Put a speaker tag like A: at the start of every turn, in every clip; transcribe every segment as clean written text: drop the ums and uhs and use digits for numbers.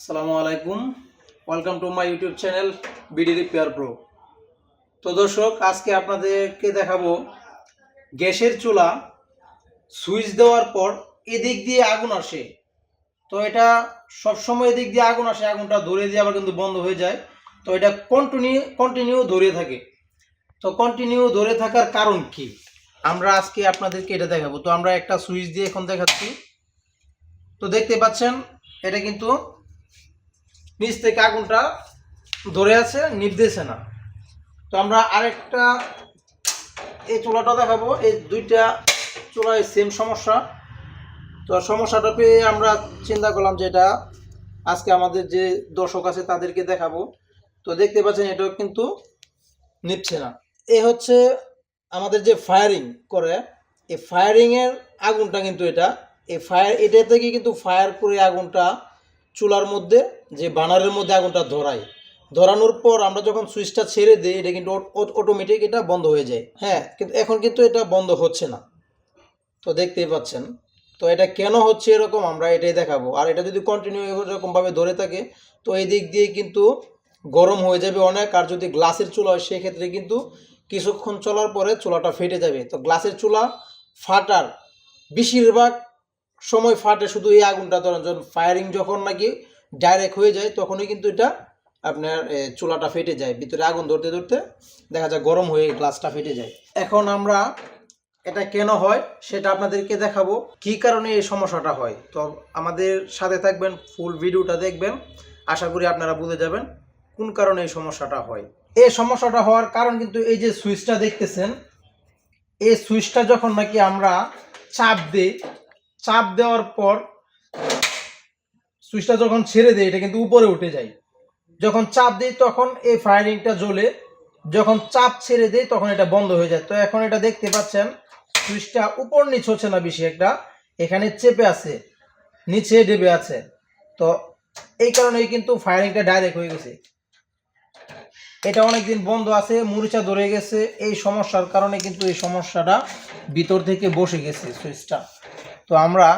A: আসসালামু আলাইকুম, welcome to my YouTube channel BD repair pro. তো দর্শক, আজকে আপনাদেরকে দেখাবো গ্যাসের চুলা সুইচ দেওয়ার পর এদিক দিয়ে আগুন আসে। তো এটা সবসময় এদিক দিয়ে আগুন আসে, আগুনটা ধরে দিয়ে আবার কিন্তু বন্ধ হয়ে যায়। তো এটা কন্টিনিউ ধরে থাকে। তো কন্টিনিউ ধরে থাকার কারণ কি, আমরা আজকে আপনাদেরকে এটা দেখাবো। তো আমরা একটা সুইচ দিয়ে এখন দেখাচ্ছি। তো দেখতে পাচ্ছেন এটা কিন্তু নিচ থেকে আগুনটা ধরে আছে, নিভতেছে না। তো আমরা আরেকটা এই চুলাটা দেখাবো। এই দুইটা চুলায় সেম সমস্যা। তো সমস্যাটা পেয়ে আমরা চিন্তা করলাম যে এটা আজকে আমাদের যে দর্শক আছে তাদেরকে দেখাবো। তো দেখতে পাচ্ছেন এটাও কিন্তু নিচ্ছে না। এ হচ্ছে আমাদের যে ফায়ারিং করে, এই ফায়ারিংয়ের আগুনটা কিন্তু এটা থেকে কিন্তু ফায়ার করে আগুনটা চুলার মধ্যে, যে বার্নারের মধ্যে আগুনটা ধরানোর পর আমরা যখন সুইচটা ছেড়ে দিই এটা কিন্তু অটোমেটিক এটা বন্ধ হয়ে যায়। হ্যাঁ, কিন্তু এখন কিন্তু এটা বন্ধ হচ্ছে না। তো দেখতেই পাচ্ছেন। তো এটা কেন হচ্ছে এরকম আমরা এটাই দেখাবো। আর এটা যদি কন্টিনিউ এরকমভাবে ধরে থাকে তো এই দিক দিয়ে কিন্তু গরম হয়ে যাবে অনেক। আর যদি গ্লাসের চুলা হয় সেক্ষেত্রে কিন্তু কিছুক্ষণ চলার পরে চুলাটা ফেটে যাবে। তো গ্লাসের চুলা ফাটার বেশিরভাগ সময় ফাটে শুধু এই আগুনটা ধরেন যখন ফায়ারিং যখন নাকি ডাইরেক্ট হয়ে যায় তখনই কিন্তু এটা আপনার চুলাটা ফেটে যায়। ভিতরে আগুন ধরতে ধরতে দেখা যায় গরম হয়ে গ্লাসটা ফেটে যায়। এখন আমরা এটা কেন হয় সেটা আপনাদেরকে দেখাবো, কি কারণে এই সমস্যাটা হয়। তো আমাদের সাথে থাকবেন, ফুল ভিডিওটা দেখবেন, আশা করি আপনারা বুঝে যাবেন কোন কারণে এই সমস্যাটা হয়। এই সমস্যাটা হওয়ার কারণ কিন্তু এই যে সুইচটা দেখতেছেন, এই সুইচটা যখন নাকি আমরা চাপ দেওয়ার পর সুইচটা যখন ছেড়ে দেয় এটা কিন্তু উপরে উঠে যায়। যখন চাপ দিই তখন এই ফায়ারিংটা জ্বলে, যখন চাপ ছেড়ে দেয় তখন এটা বন্ধ হয়ে যায়। তো এখন এটা দেখতে পাচ্ছেন সুইচটা উপর নিচ হচ্ছে না বেশি একটা, এখানে চেপে আছে, নিচে ডেবে আছে। তো এই কারণেই কিন্তু ফায়ারিংটা ডাইরেক্ট হয়ে গেছে। এটা অনেকদিন বন্ধ আছে, মরিচা ধরে গেছে। এই সমস্যার কারণে কিন্তু এই সমস্যাটা ভিতর থেকে বসে গেছে সুইচটা। তো আমরা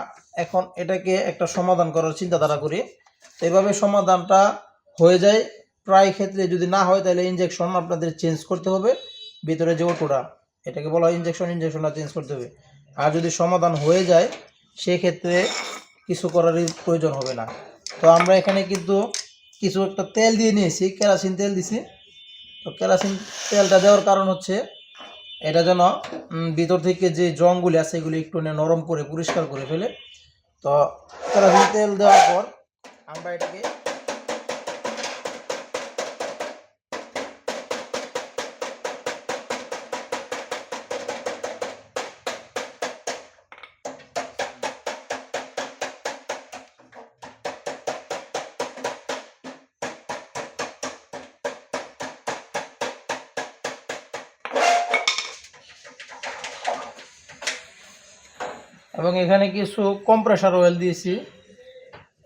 A: এখন এটাকে একটা সমাধান করার চিন্তাধারা করি। এভাবে সমাধানটা হয়ে যায় প্রায় ক্ষেত্রে। যদি না হয় তাহলে ইনজেকশন আপনাদের চেঞ্জ করতে হবে। ভিতরে যে ওটোটা, এটাকে বলা হয় ইনজেকশনটা চেঞ্জ করতে হবে। আর যদি সমাধান হয়ে যায় সেক্ষেত্রে কিছু করারই প্রয়োজন হবে না। তো আমরা এখানে কিন্তু কিছু একটা তেল দিয়ে নিয়েছি, কেরোসিন তেল দিছি। তো কেরোসিন তেলটা দেওয়ার কারণ হচ্ছে এটা যেন ভিতর থেকে যে জংগুলি আছে এগুলি একটু নরম করে পরিষ্কার করে ফেলে। তো কেরোসিন তেল দেওয়ার পর আমরা এটাকে এবং এখানে কিছু কম্প্রেসার অয়েল দিয়েছি।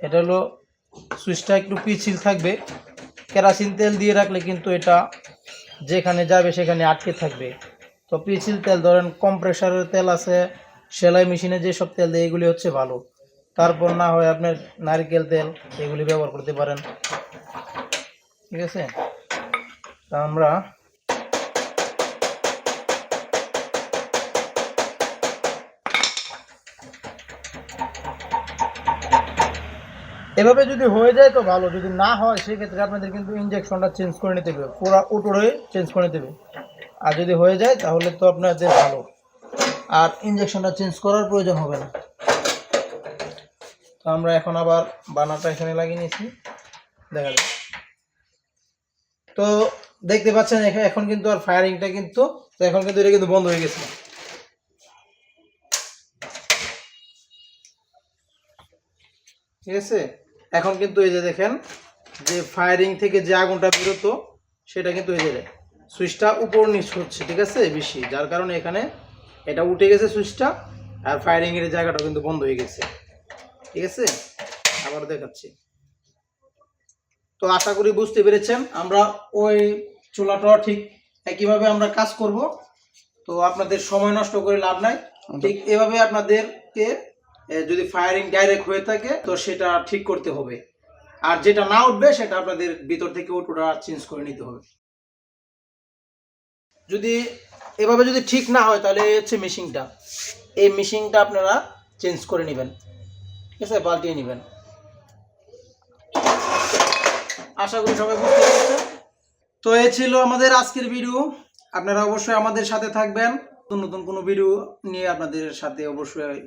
A: এটা হলো সুইচটা একটু পিছিল থাকবে। কেরোসিন তেল দিয়ে রাখলে কিন্তু এটা যেখানে যাবে সেখানে আটকে থাকবে। তো পিছিল তেল ধরেন কম্প্রেসারের তেল আছে, সেলাই মেশিনে যেসব তেল দেয় এগুলি হচ্ছে ভালো। তারপর না হয় আপনার নারকেল তেল, এগুলি ব্যবহার করতে পারেন। ঠিক আছে, তা আমরা এভাবে যদি হয়ে যায় তো ভালো, যদি না হয় সেক্ষেত্রে আপনাদের কিন্তু ইনজেকশনটা চেঞ্জ করে নিতে হবে, পুরো উটোরে চেঞ্জ করে নিতে হবে। আর যদি হয়ে যায় তাহলে তো আপনাদের ভালো, আর ইনজেকশনটা চেঞ্জ করার প্রয়োজন হবে না। তো আমরা এখন আবার বানারটা এখানে লাগিয়ে নিয়েছি, দেখা যায়। তো দেখতে পাচ্ছেন এখন কিন্তু আর ফায়ারিংটা কিন্তু এখন কিন্তু এটা কিন্তু বন্ধ হয়ে গেছে। ঠিক আছে, এখন কিন্তু এই যে দেখেন যে ফায়ারিং থেকে যে আগুনটা বেরোতো সেটা কিন্তু এই যে সুইচটা উপর নিচ হচ্ছে, ঠিক আছে, বেশি, যার কারণে এখানে এটা উঠে গেছে সুইচটা, আর ফায়ারিং এর জায়গাটা কিন্তু বন্ধ হয়ে গেছে। ঠিক আছে, আবার দেখাচ্ছি। তো আশা করি বুঝতে পেরেছেন আমরা ওই চুলাটা ঠিক একইভাবে আমরা কাজ করব। তো আপনাদের সময় নষ্ট করে লাভ নাই। ঠিক এভাবে আপনাদেরকে যদি ফায়ারিং ডাইরেক্ট হয়ে থাকে তো সেটা ঠিক করতে হবে। আর যেটা না উঠবে সেটা আপনাদের ভিতর থেকে ওটা চেঞ্জ করে নিতে হবে। যদি এভাবে যদি ঠিক না হয় তাহলে এই হচ্ছে মেশিনটা, এই মেশিনটা আপনারা চেঞ্জ করে নেবেন, ঠিক আছে, পাল্টিয়ে নেবেন। আশা করি সবাই বুঝতে পেরেছেন। তো এই ছিল আমাদের আজকের ভিডিও। আপনারা অবশ্যই আমাদের সাথে থাকবেন, নতুন নতুন কোনো ভিডিও নিয়ে আপনাদের সাথে অবশ্যই